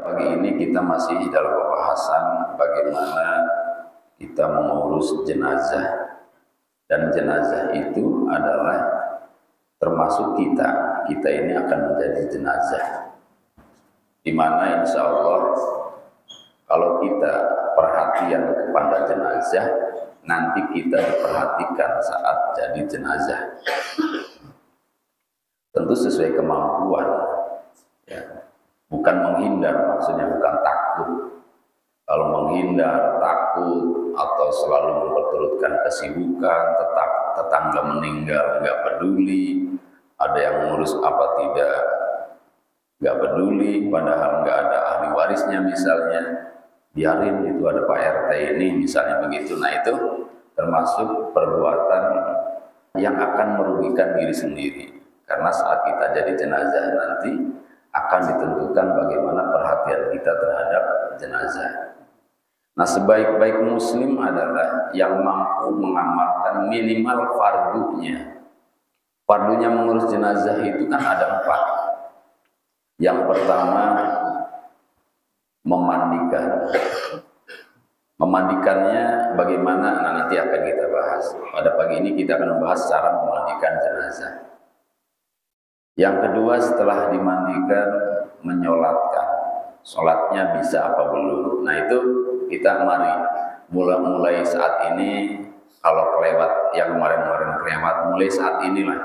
Pagi ini kita masih dalam pembahasan bagaimana kita mengurus jenazah. Dan jenazah itu adalah termasuk kita. Kita ini akan menjadi jenazah. Di mana insya Allah kalau kita perhatian kepada jenazah, nanti kita diperhatikan saat jadi jenazah. Tentu sesuai kemampuan. Ya. Bukan menghindar, maksudnya bukan takut. Kalau menghindar, takut, atau selalu memperturutkan kesibukan, tetangga meninggal, nggak peduli, ada yang ngurus apa tidak, nggak peduli, padahal nggak ada ahli warisnya misalnya, biarin itu ada Pak RT ini misalnya begitu. Nah itu termasuk perbuatan yang akan merugikan diri sendiri. Karena saat kita jadi jenazah nanti, akan ditentukan bagaimana perhatian kita terhadap jenazah. Nah, sebaik-baik muslim adalah yang mampu mengamalkan minimal fardunya. Fardunya mengurus jenazah itu kan ada 4. Yang pertama, memandikan. Memandikannya bagaimana? Nah, nanti akan kita bahas. Pada pagi ini kita akan membahas cara memandikan jenazah. Yang kedua, setelah dimandikan, menyolatkan. Sholatnya bisa apa belum? Nah itu kita mulai saat ini, kalau kelewat yang kemarin-kemarin kelewat, mulai saat inilah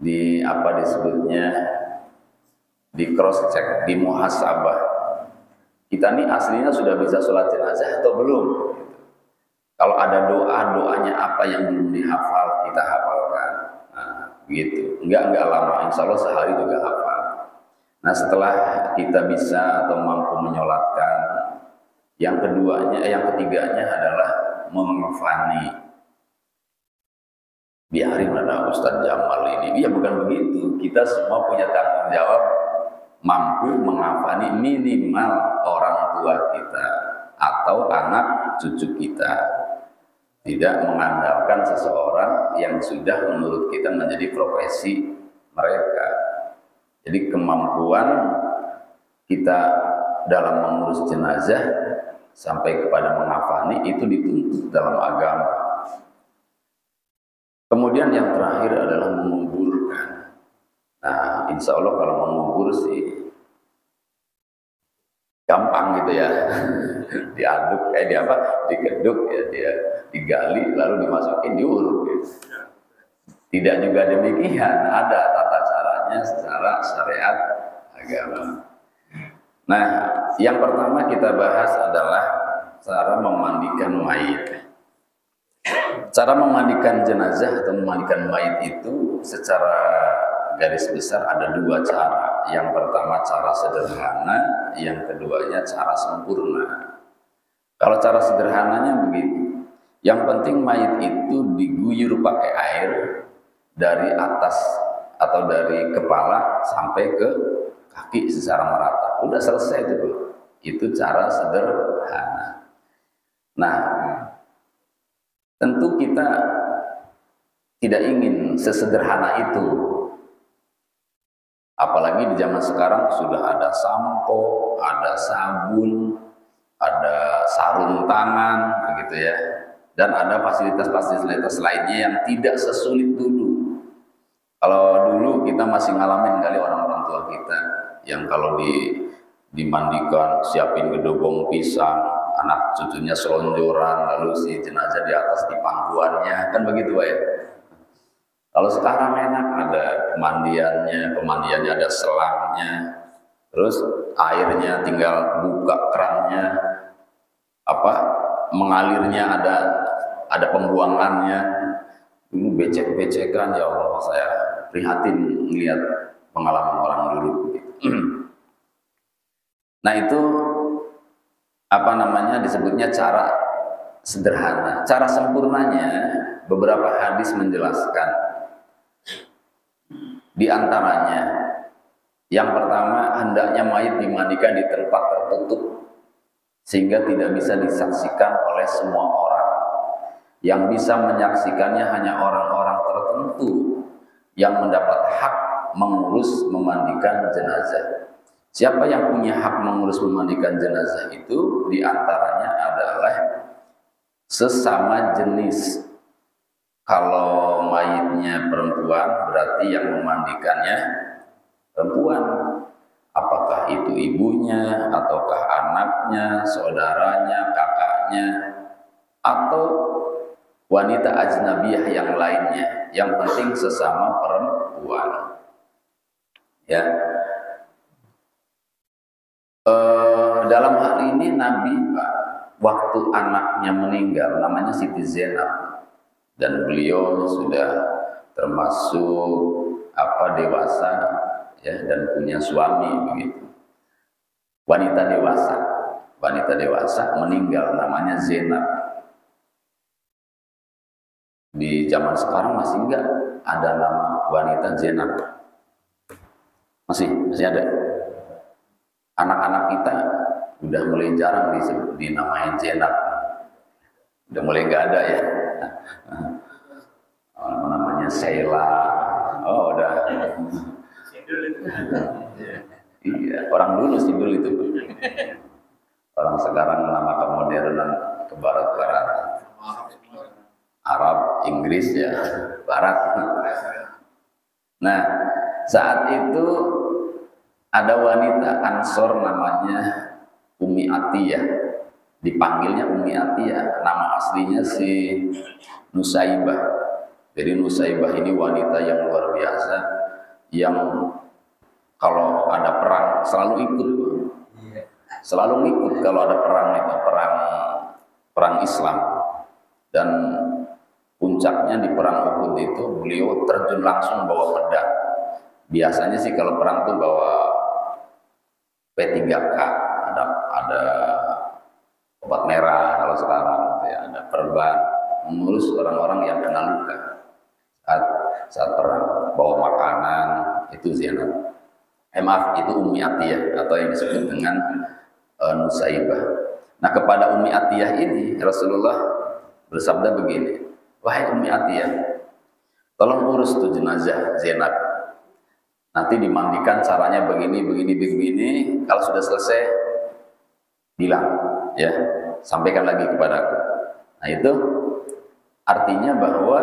di apa disebutnya, di cross check, di muhasabah. Kita ini aslinya sudah bisa sholat jenazah atau belum? Kalau ada doanya apa yang belum dihafal, kita hafalkan. Gitu, enggak lama, insya Allah sehari juga hafal. Nah setelah kita bisa atau mampu menyolatkan, yang ketiganya adalah mengafani. Biarin ada Ustadz Jamal ini, ya bukan begitu. Kita semua punya tanggung jawab mampu mengafani minimal orang tua kita atau anak cucu kita. Tidak mengandalkan seseorang yang sudah menurut kita menjadi profesi mereka. Jadi kemampuan kita dalam mengurus jenazah sampai kepada mengafani itu dituntut dalam agama. Kemudian yang terakhir adalah menguburkan. Nah, insya Allah kalau mengubur sih gampang gitu ya. Diaduk digeduk ya, dia digali lalu dimasukin diurut gitu. Tidak juga demikian, ada tata caranya secara syariat agama. Nah, yang pertama kita bahas adalah cara memandikan mayit. Cara memandikan jenazah atau memandikan mayit itu secara garis besar ada 2 cara. Yang pertama cara sederhana, yang keduanya cara sempurna. Kalau cara sederhananya begini, yang penting mayit itu diguyur pakai air dari atas atau dari kepala sampai ke kaki secara merata. Udah selesai itu. Itu cara sederhana. Nah, tentu kita tidak ingin sesederhana itu. Apalagi di zaman sekarang sudah ada sampo, ada sabun, ada sarung tangan, begitu ya. Dan ada fasilitas-fasilitas lainnya yang tidak sesulit dulu. Kalau dulu kita masih ngalamin kali orang-orang tua kita yang kalau dimandikan, siapin gedobong pisang, anak cucunya selonjoran, lalu si jenazah di atas di pangkuannya, kan begitu ya. Kalau sekarang enak, ada pemandiannya ada selangnya, terus airnya tinggal buka kerannya, mengalirnya ada pembuangannya. Ini becek-becekan, ya Allah, saya prihatin melihat pengalaman orang dulu. Nah itu disebutnya cara sederhana. Cara sempurnanya beberapa hadis menjelaskan. Di antaranya, yang pertama, hendaknya mayit dimandikan di tempat tertutup sehingga tidak bisa disaksikan oleh semua orang. Yang bisa menyaksikannya hanya orang-orang tertentu yang mendapat hak mengurus memandikan jenazah. Siapa yang punya hak mengurus memandikan jenazah itu diantaranya adalah sesama jenis. Kalau mayitnya perempuan berarti yang memandikannya perempuan. Apakah itu ibunya, ataukah anaknya, saudaranya, kakaknya, atau wanita ajnabiyah yang lainnya. Yang penting sesama perempuan. Ya. Dalam hal ini Nabi waktu anaknya meninggal namanya Siti Zainab dan beliau sudah termasuk dewasa ya dan punya suami begitu. Wanita dewasa meninggal namanya Zainab. Di zaman sekarang masih enggak ada nama wanita Zainab? Masih ada. Anak-anak kita udah mulai jarang dinamain Zainab. Udah mulai nggak ada ya. Namanya Sheila. Oh, udah. Iya, orang dulu Sidul itu. Orang sekarang nama kemodernan ke barat-barat. Arab, Inggris ya, barat. Nah, saat itu ada wanita Ansor namanya Umi Atiyah, dipanggilnya Umi Atiyah, nama aslinya si Nusaibah. Jadi Nusaibah ini wanita yang luar biasa, yang kalau ada perang selalu ikut, kalau ada perang itu perang Islam. Dan puncaknya di perang Uhud itu beliau terjun langsung bawa pedang. Biasanya sih kalau perang tuh bawa P3K, ada obat merah kalau sekarang ya, ada perban mengurus orang-orang yang kena luka saat perang, bawa makanan. Itu Zainab. Maaf, itu Umi Atiyah atau yang disebut dengan Nusaibah. Nah, kepada Umi Atiyah ini Rasulullah bersabda begini, wahai Umi Atiyah, tolong urus tuh jenazah Zainab. Nanti dimandikan caranya begini. Kalau sudah selesai, bilang, ya, sampaikan lagi kepadaku. Nah, itu artinya bahwa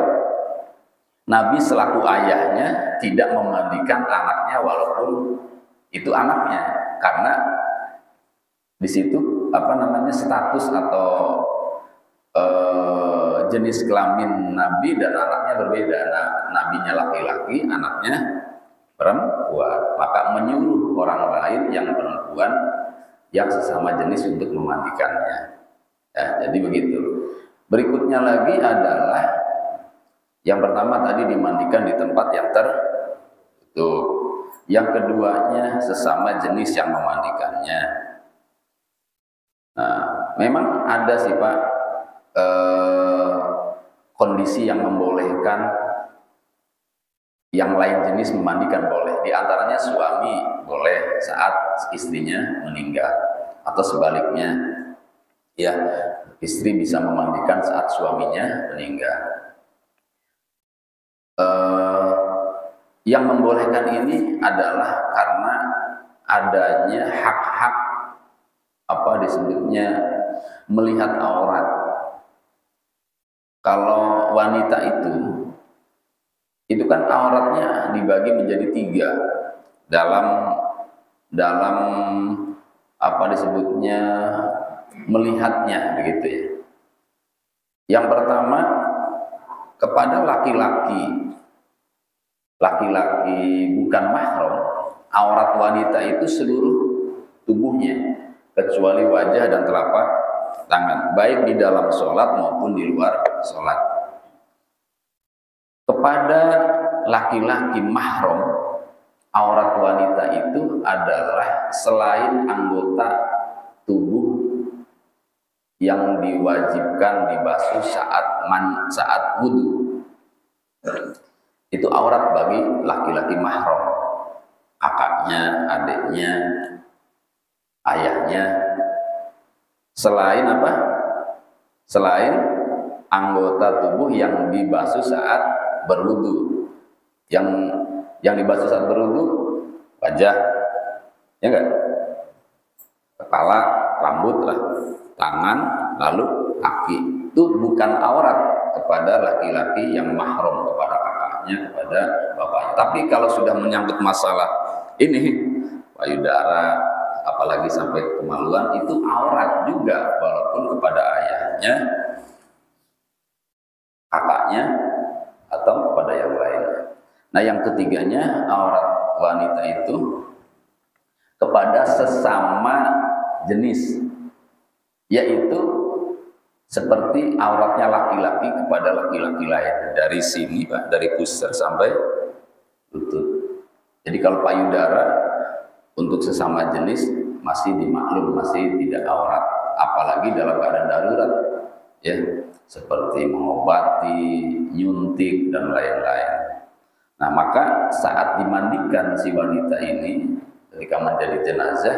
Nabi selaku ayahnya tidak memandikan anaknya walaupun itu anaknya, karena di situ status atau jenis kelamin Nabi dan anaknya berbeda. Nah, nabinya laki-laki, anaknya perempuan, maka menyuruh orang lain yang perempuan yang sesama jenis untuk memandikannya. Ya, jadi begitu. Berikutnya lagi adalah yang pertama tadi dimandikan di tempat yang tertutup. Yang keduanya sesama jenis yang memandikannya. Nah, memang ada sih Pak kondisi yang membolehkan yang lain jenis memandikan boleh. Di antaranya suami boleh saat istrinya meninggal, atau sebaliknya, ya, istri bisa memandikan saat suaminya meninggal. Yang membolehkan ini adalah karena adanya hak-hak disebutnya melihat aurat. Kalau wanita itu kan auratnya dibagi menjadi 3 dalam disebutnya melihatnya begitu ya. Yang pertama, kepada laki-laki bukan mahram, aurat wanita itu seluruh tubuhnya kecuali wajah dan telapak tangan, baik di dalam sholat maupun di luar sholat. Kepada laki-laki mahram, aurat wanita itu adalah selain anggota tubuh yang diwajibkan dibasuh saat wudu. Itu aurat bagi laki-laki mahram, kakaknya, adiknya, ayahnya. Selain Selain anggota tubuh yang dibasuh saat berwudu. Yang dibasuh saat berwudu wajah, ya enggak? kepala, rambut lah, tangan, lalu kaki. Itu bukan aurat kepada laki-laki yang mahram, kepada kakaknya, kepada bapaknya. Tapi kalau sudah menyangkut masalah ini, payudara, apalagi sampai kemaluan, itu aurat juga, walaupun kepada ayahnya, kakaknya, atau kepada yang lainnya. Nah, yang ketiganya, aurat wanita itu kepada sesama jenis, yaitu seperti auratnya laki-laki kepada laki-laki lain, dari sini Pak, dari pusar sampai lutut. Jadi kalau payudara untuk sesama jenis masih dimaklum, masih tidak aurat, apalagi dalam keadaan darurat, ya, seperti mengobati, nyuntik dan lain-lain. Nah, maka saat dimandikan si wanita ini ketika menjadi jenazah,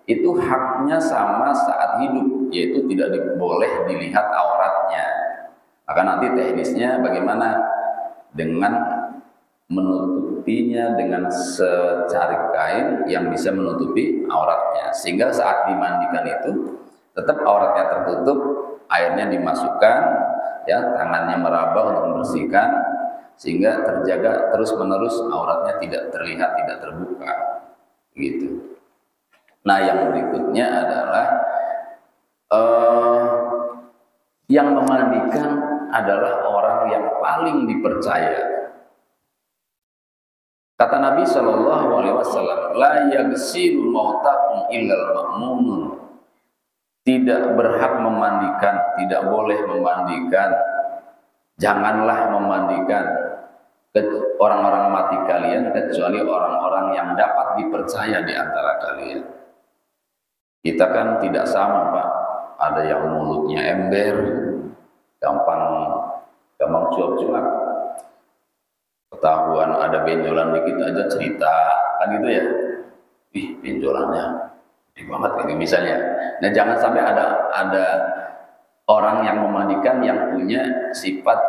itu haknya sama saat hidup, yaitu tidak boleh dilihat auratnya. Maka nanti teknisnya bagaimana dengan menutupinya dengan secarik kain yang bisa menutupi auratnya, sehingga saat dimandikan itu tetap auratnya tertutup, airnya dimasukkan, ya, tangannya meraba untuk membersihkan, sehingga terjaga terus-menerus auratnya tidak terlihat, tidak terbuka, gitu. Nah, yang berikutnya adalah yang memandikan adalah orang yang paling dipercaya. Kata Nabi Shallallahu Alaihi Wasallam, la yaghsilu mautakum illal ma'munun. Tidak berhak memandikan, tidak boleh memandikan, janganlah memandikan orang-orang mati kalian kecuali orang-orang yang dapat dipercaya di antara kalian. Kita kan tidak sama Pak, ada yang mulutnya ember, gampang cuap-cuap, ketahuan ada benjolan dikit aja cerita, kan gitu ya, ih benjolannya gede banget gitu misalnya. Nah, jangan sampai ada orang yang memandikan yang punya sifat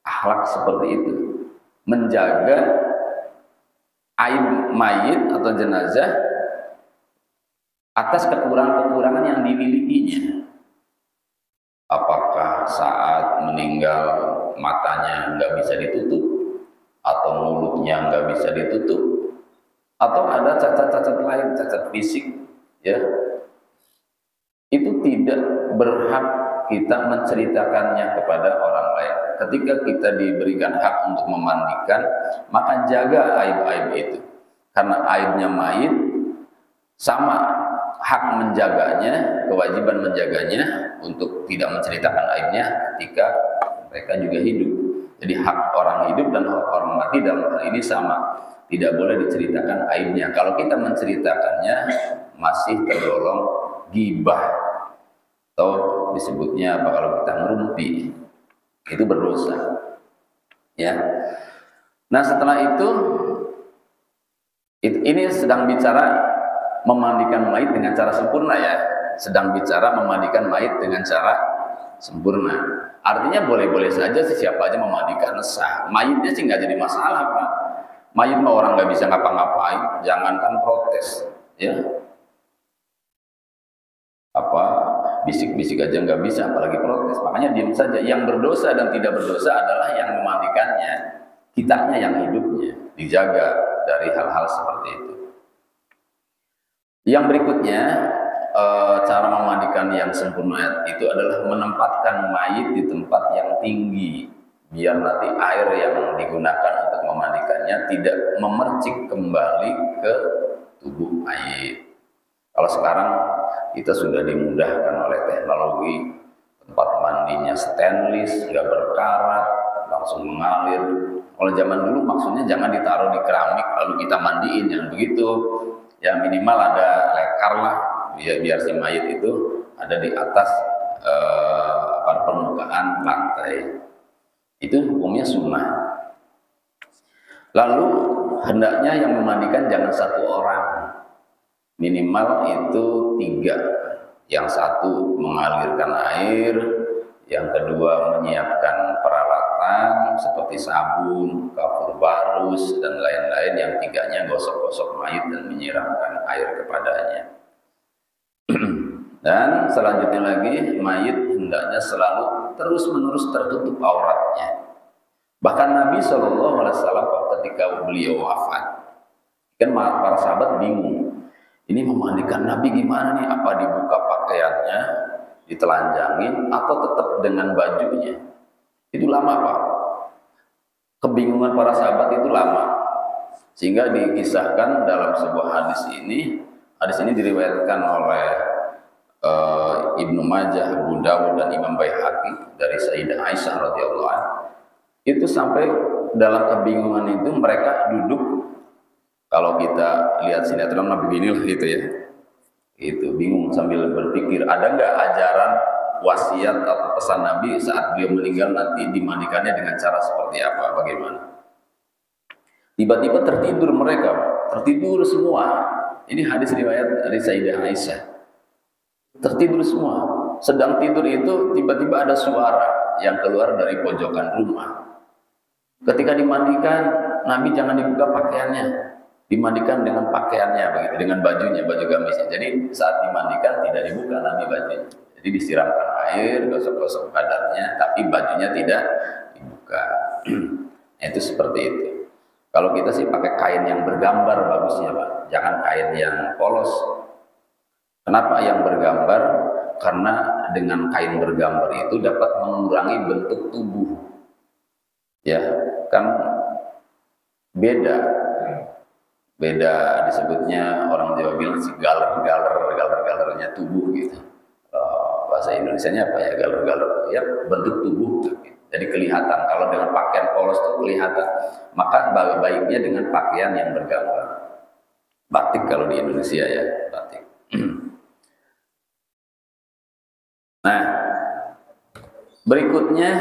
akhlak seperti itu, menjaga aib mayit atau jenazah atas kekurangan-kekurangan yang dimilikinya. Apakah saat meninggal matanya nggak bisa ditutup, atau mulutnya nggak bisa ditutup, atau ada cacat-cacat lain, cacat fisik, ya, itu tidak berhak kita menceritakannya kepada orang lain. Ketika kita diberikan hak untuk memandikan, maka jaga aib-aib itu, karena aibnya mayit sama hak menjaganya, kewajiban menjaganya untuk tidak menceritakan aibnya ketika mereka juga hidup. Jadi hak orang hidup dan hak orang mati dalam hal ini sama, tidak boleh diceritakan aibnya. Kalau kita menceritakannya masih tergolong ghibah, atau disebutnya apa kalau kita ngerumpi, itu berdosa. Ya. Nah, setelah itu ini sedang bicara memandikan mayit dengan cara sempurna, ya, sedang bicara memandikan mayit dengan cara sempurna. Artinya boleh-boleh saja siapa aja memandikan sah. Mayitnya sih nggak jadi masalah Pak. Mayit mah orang nggak bisa ngapa-ngapain, jangankan protes, ya. Apa bisik-bisik aja nggak bisa, apalagi protes. Makanya diam saja. Yang berdosa dan tidak berdosa adalah yang memandikannya, kitanya yang hidupnya dijaga dari hal-hal seperti itu. Yang berikutnya, cara memandikan yang sempurna itu adalah menempatkan mayit di tempat yang tinggi, biar nanti air yang digunakan untuk memandikannya tidak memercik kembali ke tubuh mayit. Kalau sekarang kita sudah dimudahkan oleh teknologi, tempat mandinya stainless, nggak berkarat, langsung mengalir. Kalau zaman dulu maksudnya jangan ditaruh di keramik lalu kita mandiin, yang begitu. Ya minimal ada lekar lah, biar si mayit itu ada di atas permukaan lantai. Itu hukumnya sunnah. Lalu hendaknya yang memandikan jangan satu orang, minimal itu 3. Yang satu mengalirkan air, yang kedua menyiapkan peralatan seperti sabun, kafur barus dan lain-lain, yang tiganya gosok-gosok mayit dan menyiramkan air kepadanya. Dan selanjutnya lagi, mayit hendaknya selalu terus-menerus tertutup auratnya. Bahkan Nabi SAW ketika beliau wafat, kan para sahabat bingung. Ini memandikan Nabi gimana nih? Apa dibuka pakaiannya, ditelanjangin, atau tetap dengan bajunya? Itu lama, Pak. Kebingungan para sahabat itu lama. Sehingga dikisahkan dalam sebuah hadis ini diriwayatkan oleh Ibnu Majah, Abu Dawud dan Imam Baihaqi dari Sayyidah Aisyah radhiyallahu anha. Itu sampai dalam kebingungan itu mereka duduk, kalau kita lihat sinetron Nabi Binil gitu ya, itu bingung sambil berpikir ada nggak ajaran wasiat atau pesan Nabi saat beliau meninggal nanti dimandikannya dengan cara seperti apa, bagaimana. Tiba-tiba tertidur mereka, tertidur semua. Ini hadis riwayat dari Sayyidah Aisyah. Tertidur semua. Sedang tidur itu tiba-tiba ada suara yang keluar dari pojokan rumah. Ketika dimandikan, Nabi jangan dibuka pakaiannya, dimandikan dengan pakaiannya, begitu, dengan bajunya, baju gamisnya. Jadi saat dimandikan tidak dibuka Nabi bajunya. Jadi disiramkan air, gosok-gosok badannya, tapi bajunya tidak dibuka. Itu seperti itu. Kalau kita sih pakai kain yang bergambar bagusnya, Pak. Jangan kain yang polos. Kenapa yang bergambar? Karena dengan kain bergambar itu dapat mengurangi bentuk tubuh. Ya, kan beda disebutnya, orang Jawa bilang si galernya tubuh gitu. Bahasa Indonesianya apa ya, galer ya, bentuk tubuh gitu. Jadi kelihatan. Kalau dengan pakaian polos itu kelihatan. Maka baiknya dengan pakaian yang bergambar. Batik kalau di Indonesia ya, batik. Nah, berikutnya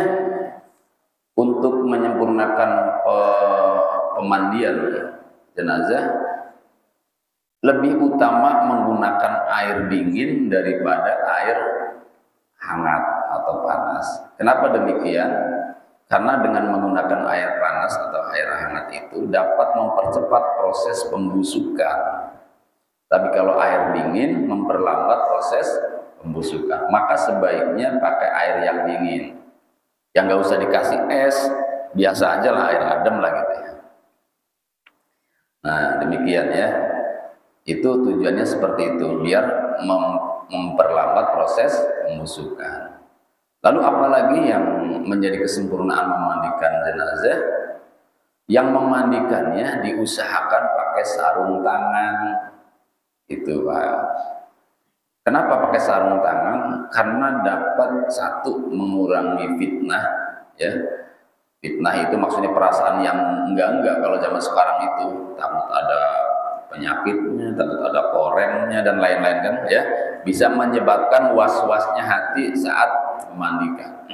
untuk menyempurnakan pemandian jenazah, lebih utama menggunakan air dingin daripada air hangat atau panas. Kenapa demikian? Karena dengan menggunakan air panas atau air hangat itu dapat mempercepat proses pembusukan. Tapi kalau air dingin memperlambat proses pembusukan. Maka sebaiknya pakai air yang dingin. Yang nggak usah dikasih es, biasa aja lah, air adem lah gitu ya. Nah demikian ya. Itu tujuannya seperti itu, biar memperlambat proses pembusukan. Lalu apalagi yang menjadi kesempurnaan memandikan jenazah? Yang memandikannya diusahakan pakai sarung tangan. Itu Pak. Kenapa pakai sarung tangan? Karena dapat satu, mengurangi fitnah ya. Fitnah itu maksudnya perasaan yang enggak kalau zaman sekarang itu takut ada penyakitnya, takut ada korengnya dan lain-lain kan ya, bisa menyebabkan was-wasnya hati saat memandikan.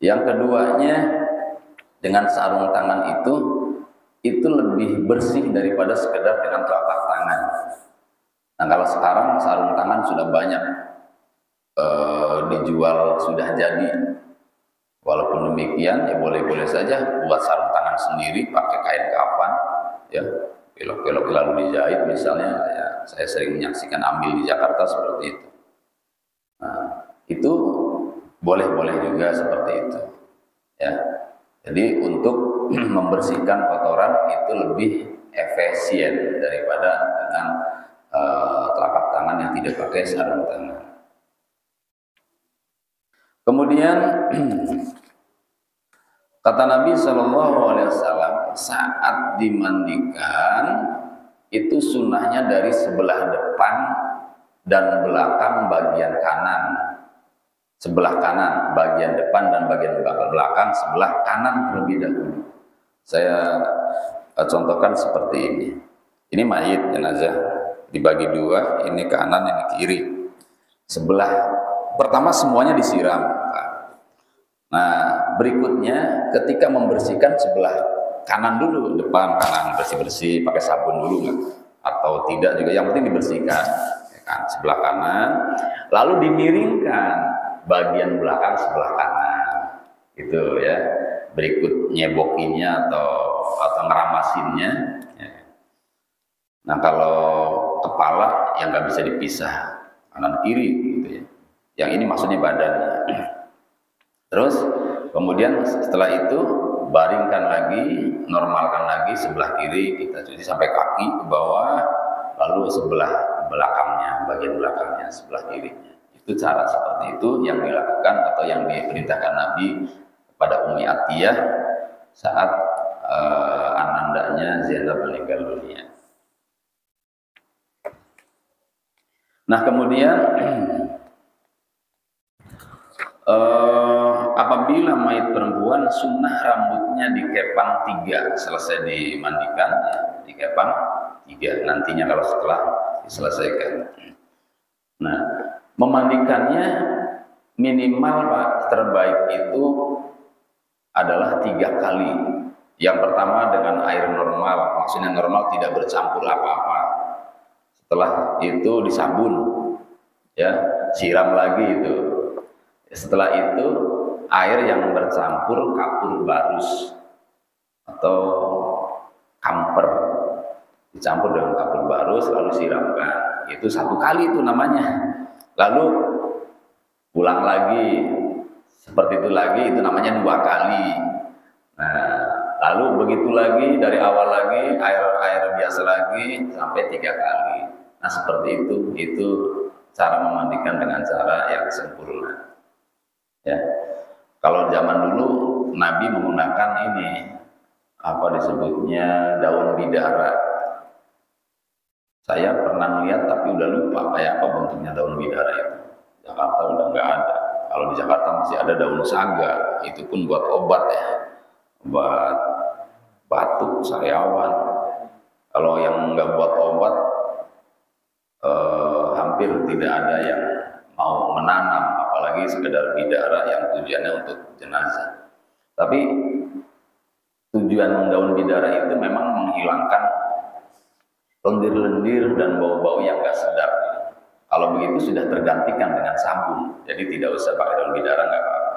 Yang keduanya, dengan sarung tangan itu lebih bersih daripada sekedar dengan telapak tangan. Nah kalau sekarang sarung tangan sudah banyak dijual, sudah jadi. Walaupun demikian ya boleh-boleh saja buat sarung tangan sendiri pakai kain kafan ya, belok-belok lalu dijahit misalnya ya, saya sering menyaksikan ambil di Jakarta seperti itu. Nah, itu boleh-boleh juga seperti itu ya. Jadi untuk membersihkan kotoran itu lebih efisien daripada dengan telapak tangan yang tidak pakai sarung tangan. Kemudian kata Nabi SAW, saat dimandikan itu sunnahnya dari sebelah depan dan belakang bagian kanan. Sebelah kanan bagian depan dan bagian belakang sebelah kanan terlebih dahulu. Saya contohkan seperti ini. Ini mayit jenazah dibagi dua, ini kanan, ini kiri. Sebelah pertama semuanya disiram. Nah, berikutnya ketika membersihkan sebelah kanan dulu, depan kanan bersih-bersih pakai sabun dulu nggak? Atau tidak juga, yang penting dibersihkan ya kan, sebelah kanan, lalu dimiringkan bagian belakang sebelah kanan. Gitu ya. Berikut nyebokinnya atau ngeramasinnya ya. Nah, kalau kepala yang nggak bisa dipisah. kanan kiri gitu ya. Yang ini maksudnya badannya. Terus kemudian setelah itu baringkan lagi, normalkan lagi sebelah kiri, kita cuci sampai kaki ke bawah, lalu sebelah belakangnya, bagian belakangnya, sebelah kirinya. Itu cara seperti itu yang dilakukan atau yang diperintahkan Nabi kepada Ummi Atiyah saat anandanya Zainab meninggal dunia. Nah kemudian apabila mayit perempuan sunnah rambutnya dikepang 3 selesai dimandikan ya, dikepang 3 nantinya kalau setelah diselesaikan. Nah memandikannya minimal Pak terbaik itu adalah 3 kali. Yang pertama dengan air normal, maksudnya normal tidak bercampur apa-apa. Setelah itu disabun ya, siram lagi itu. Setelah itu air yang bercampur kapur barus atau kamper dicampur dengan kapur barus lalu siramkan. Itu 1 kali itu namanya. Lalu pulang lagi seperti itu lagi, itu namanya 2 kali. Nah lalu begitu lagi dari awal lagi air biasa lagi sampai 3 kali. Nah seperti itu cara memandikan dengan cara yang sempurna. Ya, kalau zaman dulu Nabi menggunakan ini apa disebutnya daun bidara. Saya pernah melihat tapi udah lupa kayak apa bentuknya daun bidara itu. Jakarta udah nggak ada. Kalau di Jakarta masih ada daun saga, itu pun buat obat ya, buat batuk, sariawan. Kalau yang nggak buat obat, hampir tidak ada yang mau menanam, apalagi sekedar bidara yang tujuannya untuk jenazah. Tapi tujuan daun bidara itu memang menghilangkan lendir-lendir dan bau-bau yang gak sedap. Kalau begitu sudah tergantikan dengan sabun, jadi tidak usah pakai daun bidara, nggak apa-apa.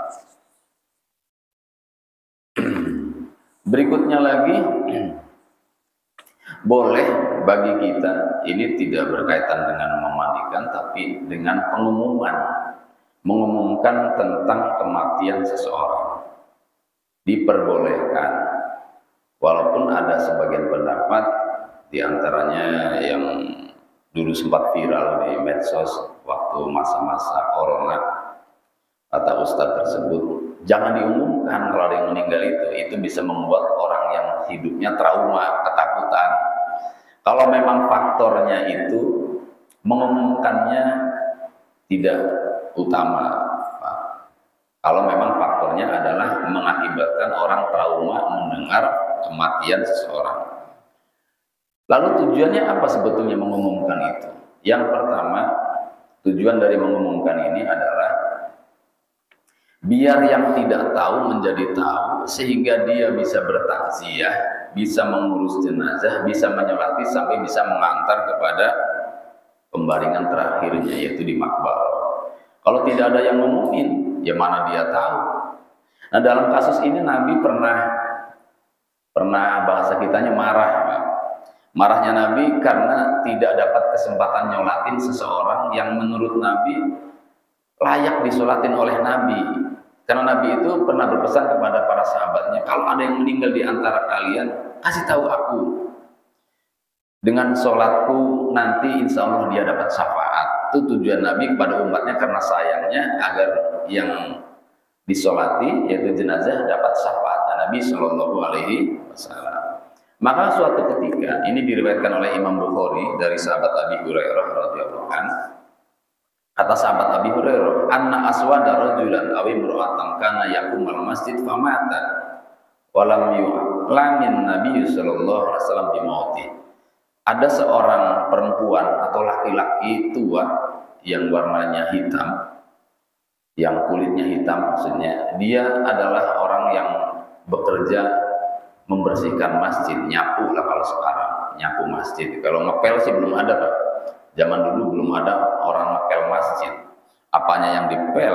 Berikutnya lagi, boleh bagi kita, ini tidak berkaitan dengan memandikan, tapi dengan mengumumkan tentang kematian seseorang. Diperbolehkan, walaupun ada sebagian pendapat, diantaranya yang dulu sempat viral di medsos waktu masa-masa corona, kata ustadz tersebut, jangan diumumkan kalau ada yang meninggal itu bisa membuat orang yang hidupnya trauma, ketakutan. Kalau memang faktornya itu, mengumumkannya tidak utama, Pak. Kalau memang faktornya adalah mengakibatkan orang trauma mendengar kematian seseorang. Lalu tujuannya apa sebetulnya mengumumkan itu? Yang pertama, tujuan dari mengumumkan ini adalah biar yang tidak tahu menjadi tahu, sehingga dia bisa bertakziah, bisa mengurus jenazah, bisa menyolati sampai bisa mengantar kepada pembaringan terakhirnya, yaitu di makbarah. Kalau tidak ada yang ngomongin, ya mana dia tahu. Nah dalam kasus ini Nabi pernah bahasa kitanya marah. Marahnya Nabi karena tidak dapat kesempatan nyolatin seseorang yang menurut Nabi layak disolatin oleh Nabi. Karena Nabi itu pernah berpesan kepada para sahabatnya, kalau ada yang meninggal di antara kalian, kasih tahu aku. Dengan sholatku nanti insya Allah dia dapat syafaat. Itu tujuan Nabi kepada umatnya karena sayangnya agar yang disolati yaitu jenazah dapat syafaat Nabi Shallallahu Alaihi Wasallam. Maka suatu ketika, ini diriwayatkan oleh Imam Bukhari dari sahabat Abi Hurairah radhiyallahu anhu. Kata sahabat Abi Hurairah, "Anna aswada rajulan aw imra'atan kana yaqumal masjid famata wa lam yu'lamin Nabi sallallahu alaihi wasallam bi mauti." Ada seorang perempuan atau laki-laki tua yang warnanya hitam, yang kulitnya hitam maksudnya, dia adalah orang yang bekerja membersihkan masjid, nyapu lah kalau sekarang, nyapu masjid. Kalau ngepel sih belum ada, Pak. Zaman dulu belum ada orang ngepel masjid. Apanya yang dipel?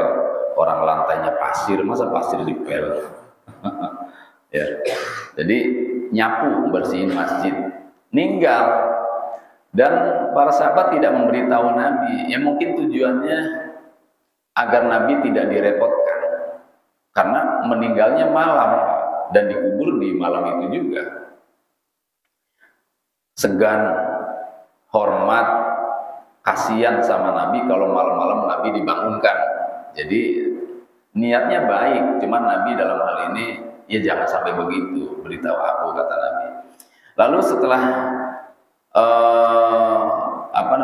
Orang lantainya pasir, masa pasir dipel? Ya. Jadi nyapu, bersihin masjid. Ninggal. Dan para sahabat tidak memberitahu Nabi. Ya mungkin tujuannya agar Nabi tidak direpotkan. Karena meninggalnya malam dan dikubur di malam itu juga. Segan, hormat, kasihan sama Nabi kalau malam-malam Nabi dibangunkan. Jadi niatnya baik, cuman Nabi dalam hal ini ya jangan sampai begitu, beritahu aku, kata Nabi. Lalu setelah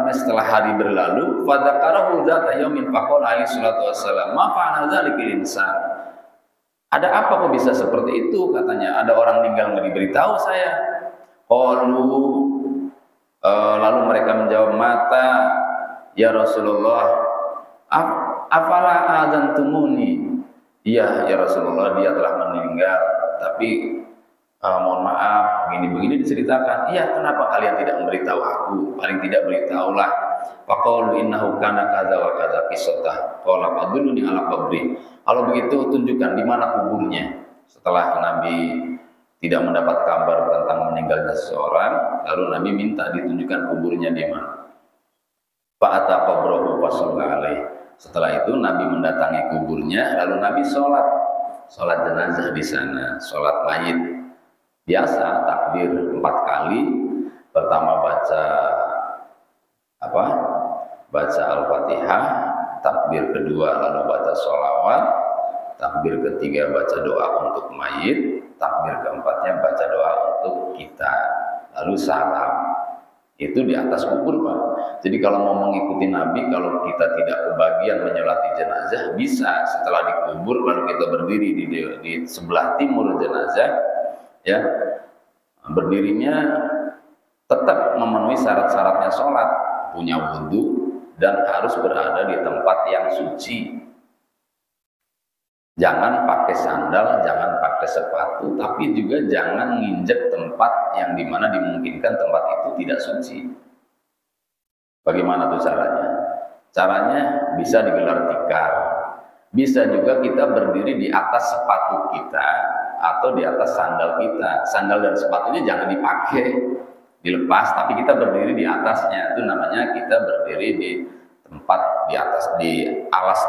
setelah hari berlalu, fadzakarahu dzata yaumin faqala alaihi salatu wassalam ma fa'ala dzalikal insan. Ada apa kok bisa seperti itu, katanya. Ada orang meninggal nggak diberitahu saya. Lalu mereka menjawab, mata ya Rasulullah, afala adzantumuni. Iya ya Rasulullah, dia telah meninggal, tapi mohon maaf, begini-begini diceritakan. Iya, kenapa kalian tidak memberitahu aku? Paling tidak beritahulah. Faqalu innahu kana kadza wa kadza qissatah. Qala fadluni ala qabri. Kalau begitu tunjukkan di mana kuburnya. Setelah Nabi tidak mendapat kabar tentang meninggalnya seseorang, lalu Nabi minta ditunjukkan kuburnya di mana. Fa'ata qabrahu fasalla alaihi. Setelah itu Nabi mendatangi kuburnya, lalu Nabi sholat jenazah di sana, sholat mayit. Biasa takbir 4 kali. Pertama baca Al-Fatihah, takbir kedua lalu baca sholawat, takbir ketiga baca doa untuk mayit, takbir keempatnya baca doa untuk kita, lalu salam. Itu di atas kubur, Pak. Jadi kalau mau mengikuti Nabi, kalau kita tidak kebagian menyolati jenazah, bisa setelah dikubur lalu kita berdiri di sebelah timur jenazah, ya, berdirinya tetap memenuhi syarat-syaratnya sholat, punya wudhu, dan harus berada di tempat yang suci. Jangan pakai sandal, jangan pakai sepatu, tapi juga jangan nginjek tempat yang dimana dimungkinkan tempat itu tidak suci. Bagaimana tuh caranya? Caranya bisa digelar tikar, bisa juga kita berdiri di atas sepatu kita atau di atas sandal kita. Sandal dan sepatunya jangan dipakai, dilepas, tapi kita berdiri di atasnya. Itu namanya kita berdiri di tempat di atas, di alas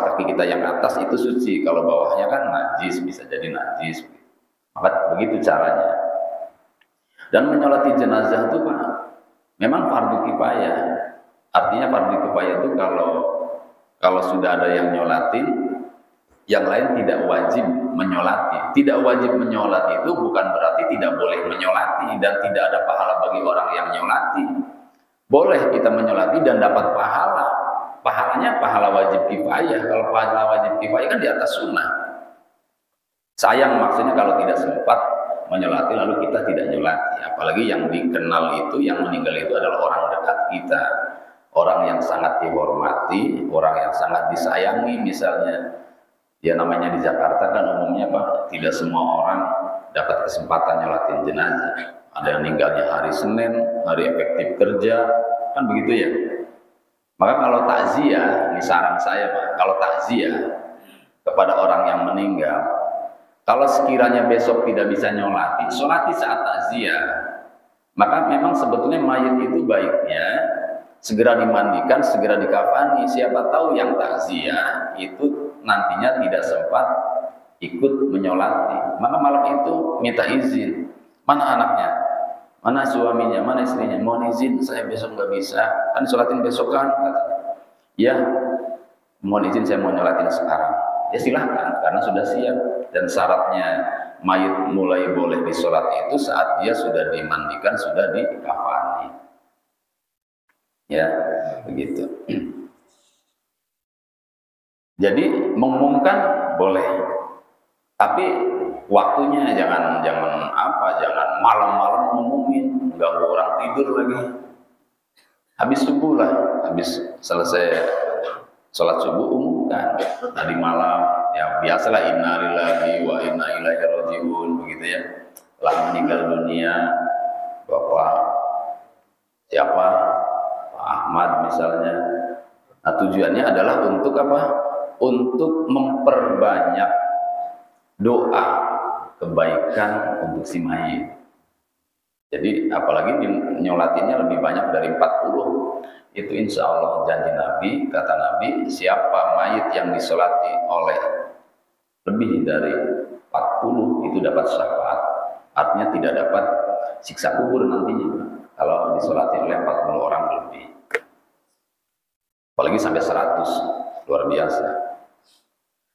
kaki kita yang atas itu suci. Kalau bawahnya kan najis, bisa jadi najis. Maka begitu caranya. Dan menyolati jenazah itu, Pak, memang fardu kifayah. Artinya fardu kifayah itu kalau sudah ada yang nyolatin, yang lain tidak wajib menyolati. Tidak wajib menyolati itu bukan berarti tidak boleh menyolati dan tidak ada pahala bagi orang yang nyolati. Boleh kita menyolati dan dapat pahala. Pahalanya pahala wajib kifayah. Kalau pahala wajib kifayah kan di atas sunnah. Sayang maksudnya kalau tidak sempat menyolati lalu kita tidak nyolati. Apalagi yang dikenal itu, yang meninggal itu adalah orang dekat kita, orang yang sangat dihormati, orang yang sangat disayangi. Misalnya, ya namanya di Jakarta kan umumnya, Pak, tidak semua orang dapat kesempatan nyolatin jenazah. Ada yang meninggalnya hari Senin, hari efektif kerja, kan begitu ya. Maka kalau takziah, ini saran saya, Pak, kalau takziah kepada orang yang meninggal, kalau sekiranya besok tidak bisa nyolati, sholati saat takziah. Maka memang sebetulnya mayit itu baiknya segera dimandikan, segera dikafani. Siapa tahu yang takziah itu nantinya tidak sempat ikut menyolati. Maka malam itu minta izin. Mana anaknya? Mana suaminya, mana istrinya? Mohon izin, saya besok nggak bisa. Kan sholatin besok kan? Ya, mohon izin saya mau nyolatin sekarang. Ya silahkan, karena sudah siap. Dan syaratnya mayit mulai boleh disolat itu saat dia sudah dimandikan, sudah dikafani. Ya, begitu. Jadi mengumumkan boleh, tapi waktunya jangan malam-malam ngumumin, ganggu orang tidur lagi. Habis subuh lah, habis selesai sholat subuh umumkan. Tadi malam, ya biasalah inna lillahi wa inna ilaihi raji'un, begitu ya. Telah meninggal dunia Bapak siapa? Pak Ahmad misalnya. Nah, tujuannya adalah untuk apa? Untuk memperbanyak doa kebaikan untuk si mayit. Jadi apalagi nyolatinnya lebih banyak dari 40. Itu insya Allah janji Nabi, kata Nabi, siapa mayit yang disolati oleh lebih dari 40 itu dapat syafaat. Artinya tidak dapat siksa kubur nantinya kalau disolati oleh 40 orang lebih. Apalagi sampai 100, luar biasa.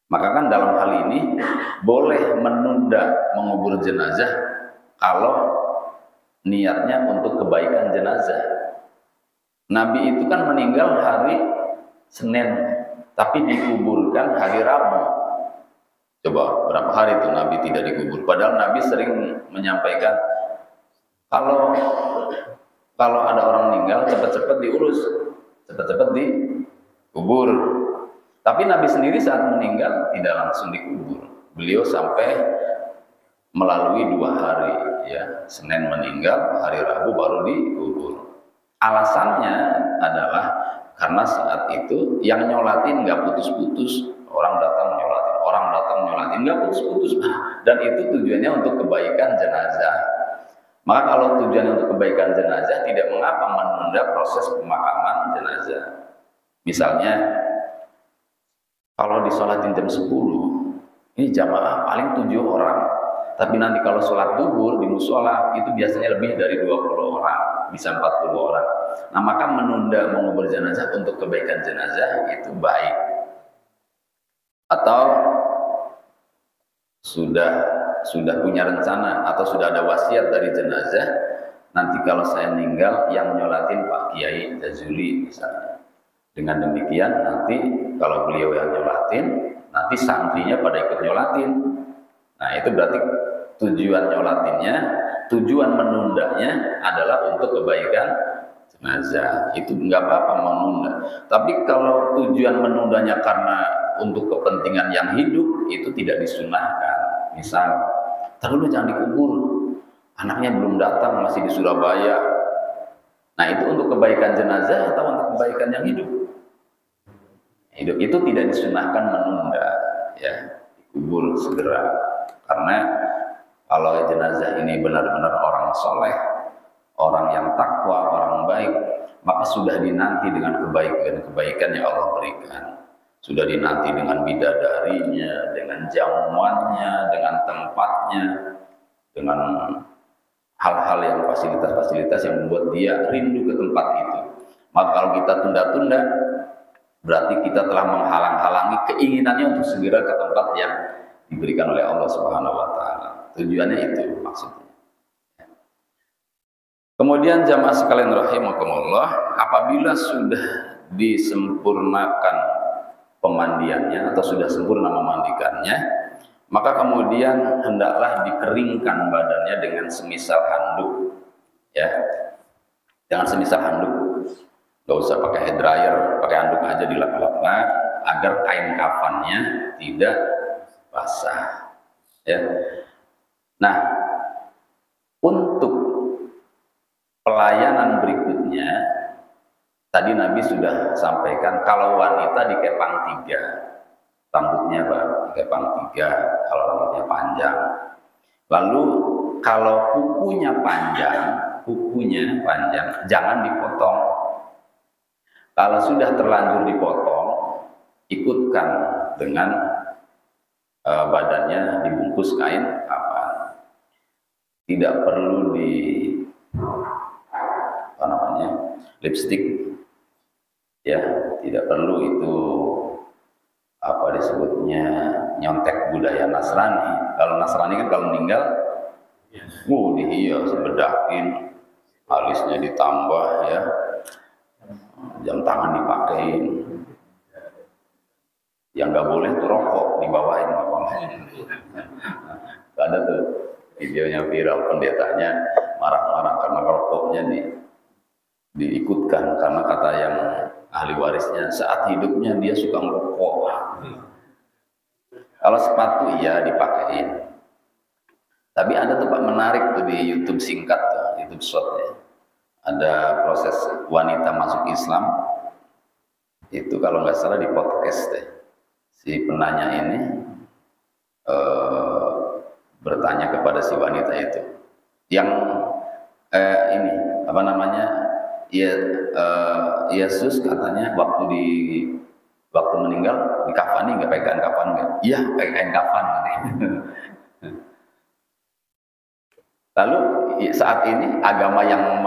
Maka kan dalam hal ini boleh menunda mengubur jenazah kalau niatnya untuk kebaikan jenazah. Nabi itu kan meninggal hari Senin, tapi dikuburkan hari Rabu. Coba berapa hari itu Nabi tidak dikubur? Padahal Nabi sering menyampaikan kalau ada orang meninggal cepat-cepat diurus, cepat-cepat dikubur. Tapi Nabi sendiri saat meninggal tidak langsung dikubur. Beliau sampai melalui 2 hari, ya, Senin meninggal, hari Rabu baru dikubur. Alasannya adalah karena saat itu yang nyolatin nggak putus-putus, orang datang nyolatin nggak putus-putus, dan itu tujuannya untuk kebaikan jenazah. Maka kalau tujuannya untuk kebaikan jenazah, tidak mengapa menunda proses pemakaman jenazah. Misalnya kalau disolatin jam 10, ini jamaah paling 7 orang. Tapi nanti kalau sholat duhur di musola itu biasanya lebih dari 20 orang, bisa 40 orang. Nah, maka menunda mengubur jenazah untuk kebaikan jenazah itu baik. Atau sudah punya rencana atau sudah ada wasiat dari jenazah, nanti kalau saya meninggal yang nyolatin Pak Kiai Jazuli misalnya. Dengan demikian nanti kalau beliau yang nyolatin, nanti santrinya pada ikut nyolatin. Nah, itu berarti tujuan nyolatinnya, tujuan menundanya adalah untuk kebaikan jenazah. Itu nggak apa-apa menunda. Tapi kalau tujuan menundanya karena untuk kepentingan yang hidup, itu tidak disunahkan. Misal, terlalu jangan dikubur, anaknya belum datang, masih di Surabaya. Nah, itu untuk kebaikan jenazah atau untuk kebaikan yang hidup? Hidup itu tidak disunahkan menunda, ya, dikubur segera. Karena kalau jenazah ini benar-benar orang soleh, orang yang takwa, orang baik, maka sudah dinanti dengan kebaikan yang Allah berikan. Sudah dinanti dengan bidadarinya, dengan jamuannya, dengan tempatnya, dengan hal-hal yang fasilitas-fasilitas yang membuat dia rindu ke tempat itu. Maka kalau kita tunda-tunda, berarti kita telah menghalang-halangi keinginannya untuk segera ke tempat yang diberikan oleh Allah Subhanahu wa taala. Tujuannya itu maksudnya. Kemudian jamaah sekalian rahimakumullah, apabila sudah disempurnakan pemandiannya atau sudah sempurna memandikannya, maka kemudian hendaklah dikeringkan badannya dengan semisal handuk, ya, dengan semisal handuk. Gak usah pakai hair dryer, pakai handuk aja dilap-lap agar kain kafannya tidak basah, ya. Nah, untuk pelayanan berikutnya, tadi Nabi sudah sampaikan kalau wanita dikepang 3, rambutnya dikepang 3 kalau rambutnya panjang. Lalu kalau kukunya panjang jangan dipotong. Kalau sudah terlanjur dipotong, ikutkan dengan badannya dibungkus kain kafan. Tidak perlu lipstick, ya, tidak perlu itu disebutnya nyontek budaya Nasrani. Kalau Nasrani kan kalau meninggal, dihias, bedakin, alisnya ditambah, ya, jam tangan dipakein. Yang nggak boleh tuh rokok dibawain, ada tuh videonya viral, pendetanya marah-marah karena rokoknya diikutkan, karena kata yang ahli warisnya saat hidupnya dia suka merokok. Kalau sepatu ya dipakein. Tapi ada tuh Pak menarik tuh di YouTube singkat tuh, YouTube short ya. Ada proses wanita masuk Islam. Itu kalau nggak salah di podcast deh. Si penanya ini bertanya kepada si wanita itu, yang ini apa namanya, ya Yesus katanya waktu meninggal dikafani nggak, pakai kain kafan nggak? Iya, pakai kain kafan. Lalu saat ini agama yang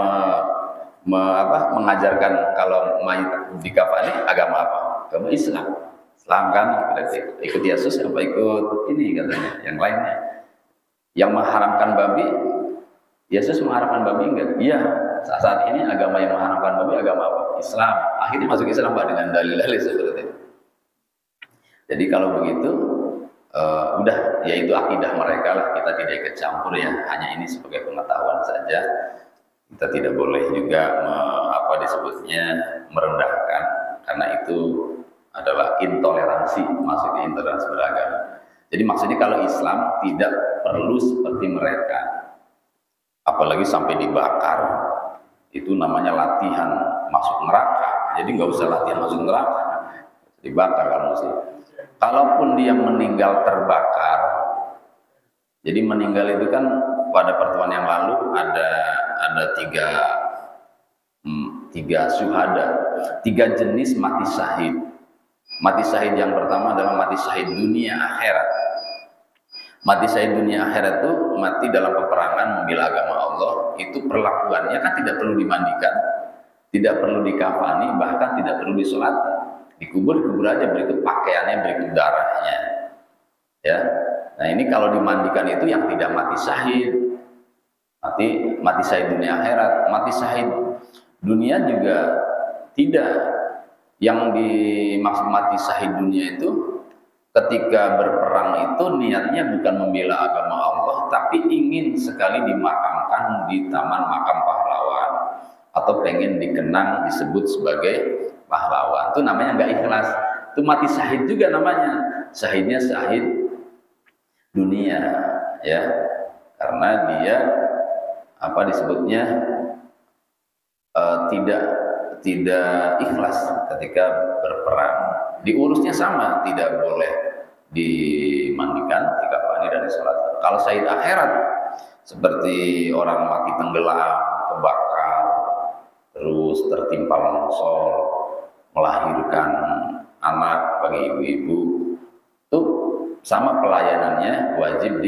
mengajarkan kalau mayit dikafani agama apa? Agama Islam. Islam kan berarti ikut Yesus apa ikut ini katanya yang lainnya. Yang mengharamkan babi, Yesus mengharamkan babi enggak? Iya. Saat ini agama yang mengharamkan babi agama apa? Islam. Akhirnya masuk Islam Pak dengan dalil-dalil seperti itu. Jadi kalau begitu udah, yaitu akidah mereka lah, kita tidak ikut campur ya, hanya ini sebagai pengetahuan saja. Kita tidak boleh juga disebutnya merendahkan, karena itu adalah intoleransi, maksudnya intoleransi beragama. Jadi maksudnya kalau Islam tidak perlu seperti mereka, apalagi sampai dibakar, itu namanya latihan masuk neraka. Jadi nggak usah latihan masuk neraka, dibakar kalau mesti. Kalaupun dia meninggal terbakar, jadi meninggal itu kan pada pertemuan yang lalu ada tiga syuhada, 3 jenis mati syahid. Mati syahid yang pertama adalah mati syahid dunia akhirat. Mati syahid dunia akhirat itu mati dalam peperangan membela agama Allah. Itu perlakuannya kan tidak perlu dimandikan, tidak perlu dikafani, bahkan tidak perlu disolati. Dikubur aja, berikut pakaiannya, berikut darahnya. Ya. Nah ini kalau dimandikan itu yang tidak mati syahid. Mati syahid dunia akhirat. Mati syahid dunia juga tidak. Yang dimaksud mati syahid dunia itu ketika berperang itu niatnya bukan membela agama Allah, tapi ingin sekali dimakamkan di taman makam pahlawan, atau pengen dikenang disebut sebagai pahlawan. Itu namanya nggak ikhlas. Itu mati syahid juga namanya. Syahidnya syahid dunia, ya, karena dia disebutnya tidak ikhlas ketika berperang. Diurusnya sama, tidak boleh dimandikan, dikafani dan disolatkan. Kalau syahid akhirat seperti orang mati tenggelam, kebakar, terus tertimpa longsor, melahirkan anak bagi ibu-ibu, itu sama pelayanannya, wajib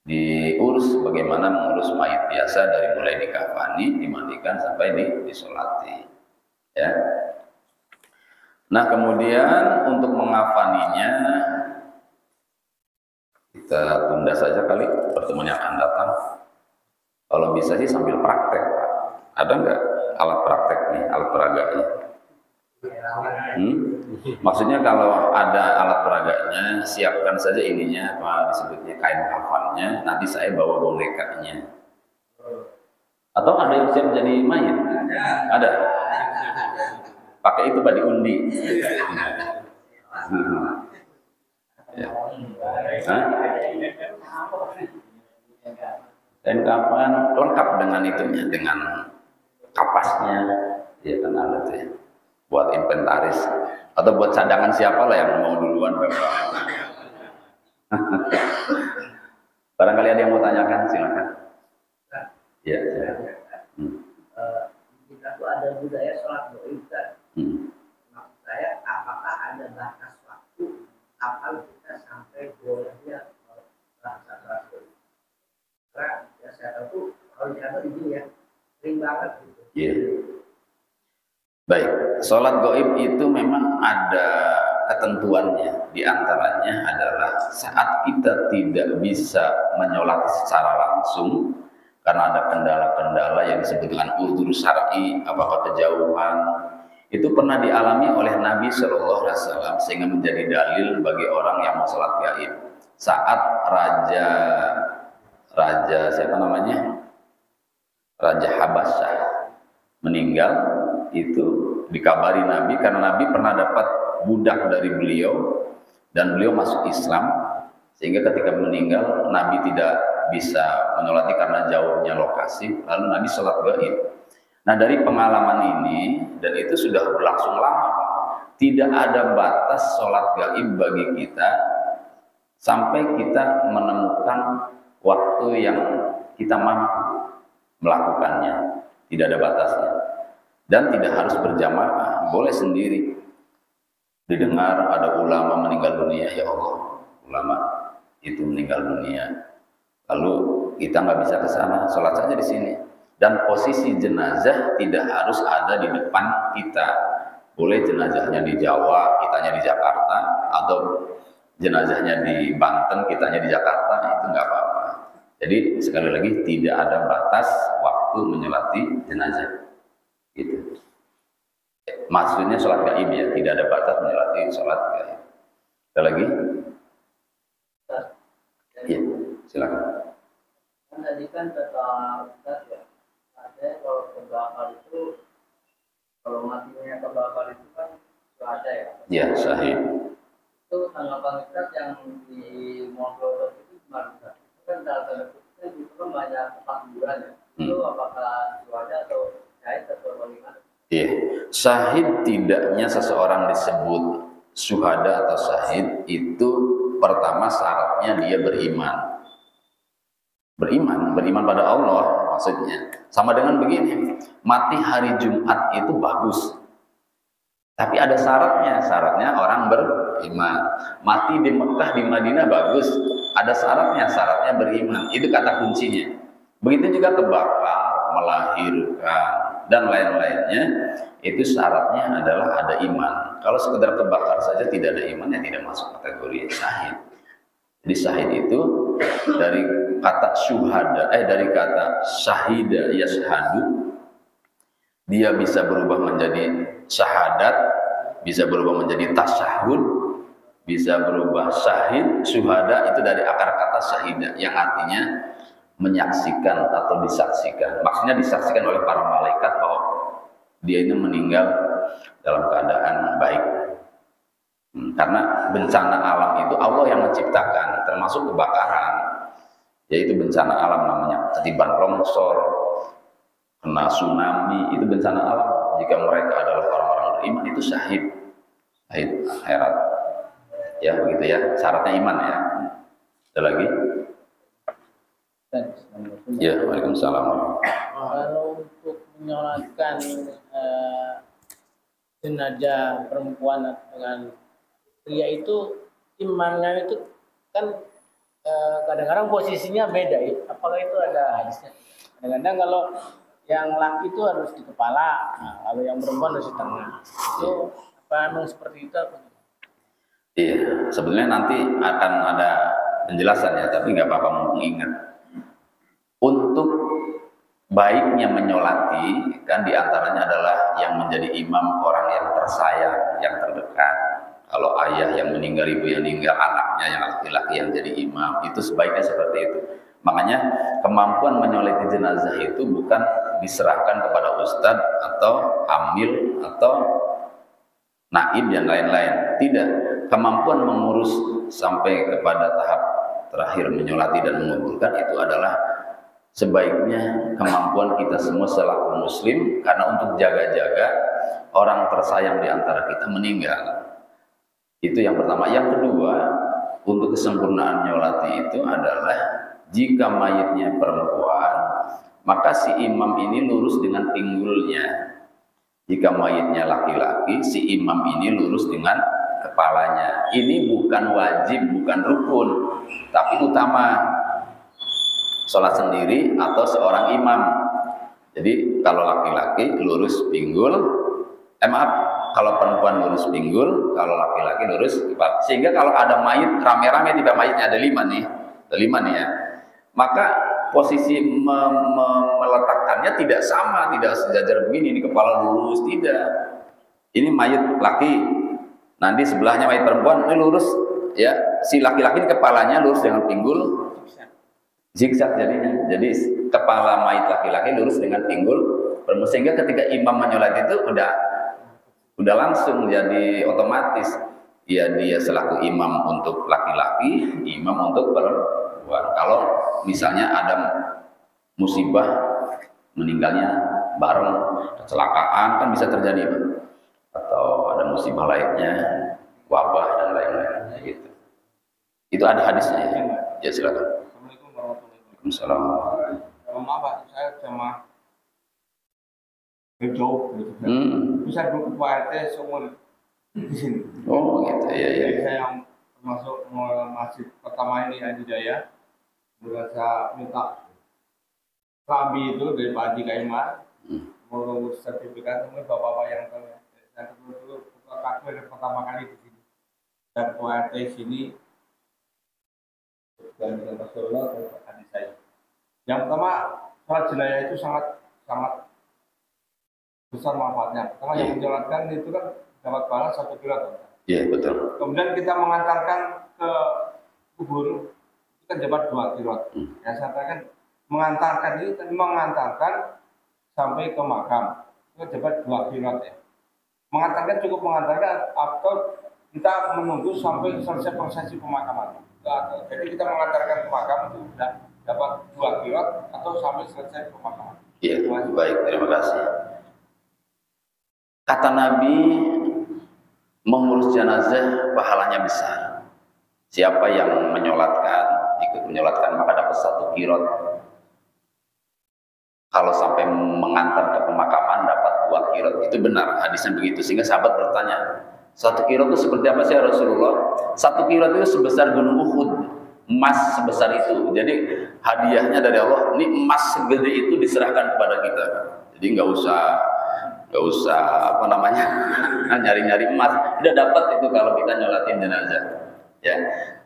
diurus bagaimana mengurus mayit biasa, dari mulai dikafani, dimandikan sampai disolati, ya. Nah kemudian untuk mengafaninya kita tunda saja kali pertemuan yang akan datang. Kalau bisa sih sambil praktek, Pak. Ada nggak alat prakteknya, alat peraganya? Maksudnya kalau ada alat peraganya, siapkan saja ininya, disebutnya kain kafannya, nanti saya bawa bonekanya. Atau ada yang siap jadi mayit? Ada. Pakai itu Pak, diundi. Ya. Kain kafan lengkap dengan itunya, dengan kapasnya, ya kan ada tuh ya. Buat inventaris atau buat cadangan siapa lah yang mau duluan. Barangkali ada yang mau tanyakan, silakan. Ya. Kita tuh ada budaya sholat goib kan. Maksud saya, apakah ada batas waktu kapan kita sampai bolehnya bahasa sholat goib? Karena ya saya tahu kalau di kantor ini ya sering banget gitu. Yeah. Baik, sholat goib itu memang ada ketentuannya. Di antaranya adalah saat kita tidak bisa menyolati secara langsung karena ada kendala-kendala yang disebut dengan uzur syar'i, apakah kejauhan, itu pernah dialami oleh Nabi Shallallahu Alaihi Wasallam sehingga menjadi dalil bagi orang yang mau sholat gaib. Saat raja siapa namanya, Raja Habasyah meninggal, itu dikabari Nabi karena Nabi pernah dapat budak dari beliau dan beliau masuk Islam, sehingga ketika meninggal Nabi tidak bisa menyolati karena jauhnya lokasi, lalu Nabi sholat gaib. Nah dari pengalaman ini, dan itu sudah berlangsung lama Pak, tidak ada batas sholat gaib bagi kita sampai kita menemukan waktu yang kita mampu. melakukannya, tidak ada batasnya. Dan tidak harus berjamaah, boleh sendiri. Didengar ada ulama meninggal dunia, ya Allah, ulama itu meninggal dunia. Lalu kita nggak bisa ke sana, sholat saja di sini. Dan posisi jenazah tidak harus ada di depan kita. Boleh jenazahnya di Jawa, kitanya di Jakarta, atau jenazahnya di Banten, kitanya di Jakarta, itu nggak apa-apa. Jadi sekali lagi tidak ada batas waktu menyolati jenazah. Gitu. Maksudnya sholat gaib ya, tidak ada batas menyolati sholat gaib. Ada lagi? Iya, silakan. Kan tadi kan kata Ustaz ya, ada kalau kebakar itu, kalau matinya kebakar itu kan ada ya. Ya, sahih. Itu tanggapan Ustaz yang di Mongol itu gimana Ustaz? Itu kan dalam tanda kutip itu kan banyak kemakmuran ya. Itu apakah ada atau syahid atau bagaimana? Iya, syahid tidaknya seseorang disebut syuhada atau syahid itu pertama syaratnya dia beriman. Beriman pada Allah maksudnya. Sama dengan begini, mati hari Jumat itu bagus. Tapi ada syaratnya orang beriman. Mati di Mekah, di Madinah bagus. Ada syaratnya beriman. Itu kata kuncinya. Begitu juga kebakar, melahirkan, dan lain-lainnya, itu syaratnya adalah ada iman. Kalau sekedar kebakar saja tidak ada iman, ya tidak masuk kategori syahid. Jadi syahid itu dari kata syuhada, dari kata syahida yashhadu, dia bisa berubah menjadi syahadat, bisa berubah menjadi tasyahud, bisa berubah syahid, syuhada, itu dari akar kata syahida yang artinya menyaksikan atau disaksikan. Maksudnya disaksikan oleh para malaikat bahwa dia ini meninggal dalam keadaan baik. Karena bencana alam itu Allah yang menciptakan, termasuk kebakaran, yaitu bencana alam namanya ketiban longsor, kena tsunami, itu bencana alam. Jika mereka adalah orang-orang beriman, itu syahid akhirat. Ya begitu ya, syaratnya iman ya. Ada lagi? Ya, waalaikumsalam. Kalau untuk menyolatkan jenazah perempuan dengan pria itu imamnya itu kan kadang-kadang posisinya beda ya. Apakah itu ada hadisnya? Kadang-kadang kalau yang laki itu harus di kepala, nah, kalau yang perempuan harus di tengah. Itu apa memang seperti itu? Apa? Iya, sebenarnya nanti akan ada penjelasannya, tapi nggak apa-apa mengingat. Untuk baiknya menyolati, kan diantaranya adalah yang menjadi imam orang yang tersayang, yang terdekat. Kalau ayah yang meninggal, ibu yang meninggal, anaknya yang laki-laki yang jadi imam, itu sebaiknya seperti itu. Makanya kemampuan menyolati jenazah itu bukan diserahkan kepada ustadz atau amil atau naib dan lain-lain. Tidak, kemampuan mengurus sampai kepada tahap terakhir menyolati dan menguburkan itu adalah sebaiknya kemampuan kita semua selaku muslim, karena untuk jaga-jaga orang tersayang di antara kita meninggal. Itu yang pertama. Yang kedua, untuk kesempurnaan nyolati itu adalah jika mayitnya perempuan, maka si imam ini lurus dengan pinggulnya. Jika mayitnya laki-laki, si imam ini lurus dengan kepalanya. Ini bukan wajib, bukan rukun, tapi utama. Sholat sendiri atau seorang imam. Jadi kalau laki-laki lurus pinggul, kalau perempuan lurus pinggul, kalau laki-laki lurus kepala. Sehingga kalau ada mayit rame-rame, tiba mayitnya ada lima nih ya. Maka posisi meletakkannya tidak sama, tidak sejajar begini, ini kepala lurus, tidak. Ini mayit laki, nanti sebelahnya mayit perempuan, ini lurus ya. Si laki-laki kepalanya lurus dengan pinggul, zigzag jadinya. Jadi kepala mayit laki-laki lurus dengan pinggul perempuan, sehingga ketika imam menyolat itu udah langsung jadi otomatis ya, dia selaku imam untuk laki-laki, imam untuk perempuan. Kalau misalnya ada musibah, meninggalnya bareng, kecelakaan kan bisa terjadi, atau ada musibah lainnya, wabah dan lain-lain gitu. Itu ada hadisnya ya. Ya silakan. Assalamualaikum warahmatullahi wabarakatuh. Waalaikumsalam. lama Pak, saya jamaah jauh gitu. Bisa dulu ketua RT seumur di sini. Oh gitu, ya. Jadi saya yang termasuk masjid pertama ini Haji Jaya. Kemudian saya minta Rambi itu dari Pak Haji Kaimar, mau ngurus sertifikat, kemudian bapak-bapak yang saya ketemu dulu ketua KPU yang pertama kali di sini. Dan ketua RT sini dan dengan Pak Solo adik saya. Yang pertama, sholat jenayah itu sangat besar manfaatnya. Pertama yang menjalankan itu kan dapat pahala 1 kilo. Iya betul. Kemudian kita mengantarkan ke kubur itu kan dapat 2 kilo. Yang saya katakan mengantarkan ini mengantarkan sampai ke makam itu dapat 2 kilo ya. Mengantarkan cukup mengantarkan atau kita menunggu sampai selesai prosesi pemakaman. Jadi kita mengantarkan ke makam itu sudah dapat 2 kilo atau sampai selesai pemakaman. Iya, baik, terima kasih. Kata Nabi, mengurus jenazah pahalanya besar. Siapa yang ikut menyolatkan maka dapat 1 kirot. Kalau sampai mengantar ke pemakaman dapat 2 kirot. Itu benar, hadisnya begitu. Sehingga sahabat bertanya, 1 kirot itu seperti apa sih Rasulullah? 1 kirot itu sebesar gunung Uhud, emas sebesar itu. Jadi hadiahnya dari Allah, ini emas segede itu diserahkan kepada kita. Jadi nggak usah apa namanya nyari-nyari emas. Udah dapat itu kalau kita nyolatin jenazah. Ya,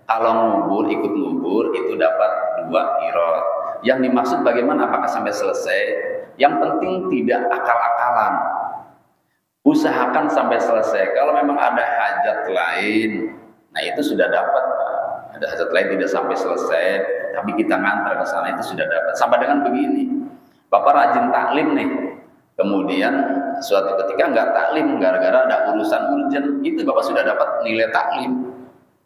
kalau ikut ngubur itu dapat 2 kirot. Yang dimaksud bagaimana? Apakah sampai selesai? Yang penting tidak akal-akalan. Usahakan sampai selesai. Kalau memang ada hajat lain, nah itu sudah dapat. Ada hajat lain tidak sampai selesai, tapi kita ngantar ke sana itu sudah dapat. Sama dengan begini, Bapak rajin taklim nih, kemudian suatu ketika nggak taklim gara-gara ada urusan urgent, itu Bapak sudah dapat nilai taklim.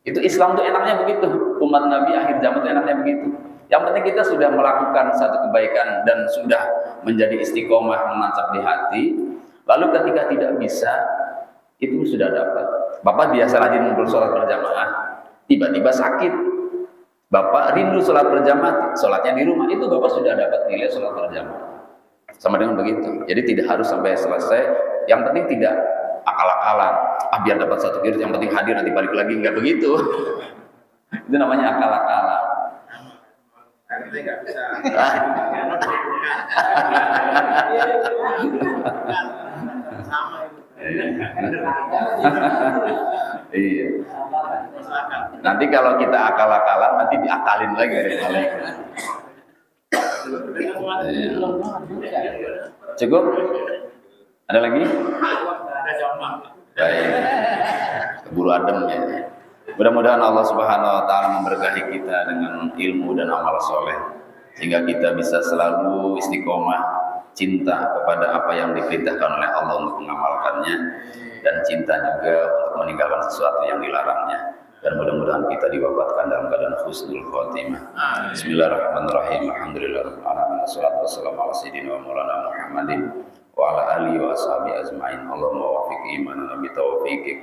Itu Islam tuh enaknya begitu. Umat Nabi akhir zaman tuh enaknya begitu. Yang penting kita sudah melakukan satu kebaikan dan sudah menjadi istiqomah menancap di hati. Lalu ketika tidak bisa, itu sudah dapat. Bapak biasa rajin ngumpul sholat berjamaah, tiba-tiba sakit. Bapak rindu sholat berjamaah, sholatnya di rumah, itu Bapak sudah dapat nilai sholat berjamaah. Sama dengan begitu. Jadi tidak harus sampai selesai. Yang penting tidak akal-akalan. Biar dapat 1 kirot, yang penting hadir nanti balik lagi, nggak begitu. Itu namanya akal-akalan. Kita nggak bisa. Iya. Nanti kalau kita akal-akalan nanti diakalin lagi dari malaikat. Cukup? Ada lagi? Baik. Keburu adem ya. Mudah-mudahan Allah Subhanahu wa taala memberkahi kita dengan ilmu dan amal soleh sehingga kita bisa selalu istiqomah cinta kepada apa yang diperintahkan oleh Allah untuk mengamalkannya dan cinta juga untuk meninggalkan sesuatu yang dilarangnya. Dan mudah-mudahan kita diwafatkan dalam keadaan husnul khotimah. Bismillahirrahmanirrahim. Alhamdulillahirabbil alamin. Wassalatu wassalamu ala sayyidina wa maulana Muhammadin wa ala alihi wa ashabihi ajmain. Allahumma waffiq imanana bi taufiqik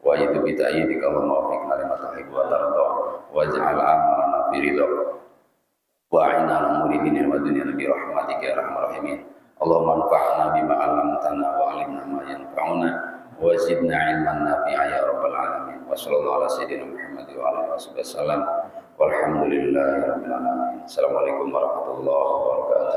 wa ayyid bi ta'yidika. Allahumma waffiqna lima tuhibbu wa tarda waj'al amalana fi ridhak wa a'inna ala umuri dinina wa dunyana bi rahmatika ya arhamar rahimin. Allahumma anfa'na bima 'allamtana wa 'allimna ma yanfa'una wa zidna 'ilman nafi'a ya rabbal alamin. Wa sallallahu ala sayyidina Muhammad wa ala alihi wasallam. Walhamdulillahirabbil alamin. Assalamualaikum warahmatullahi wabarakatuh.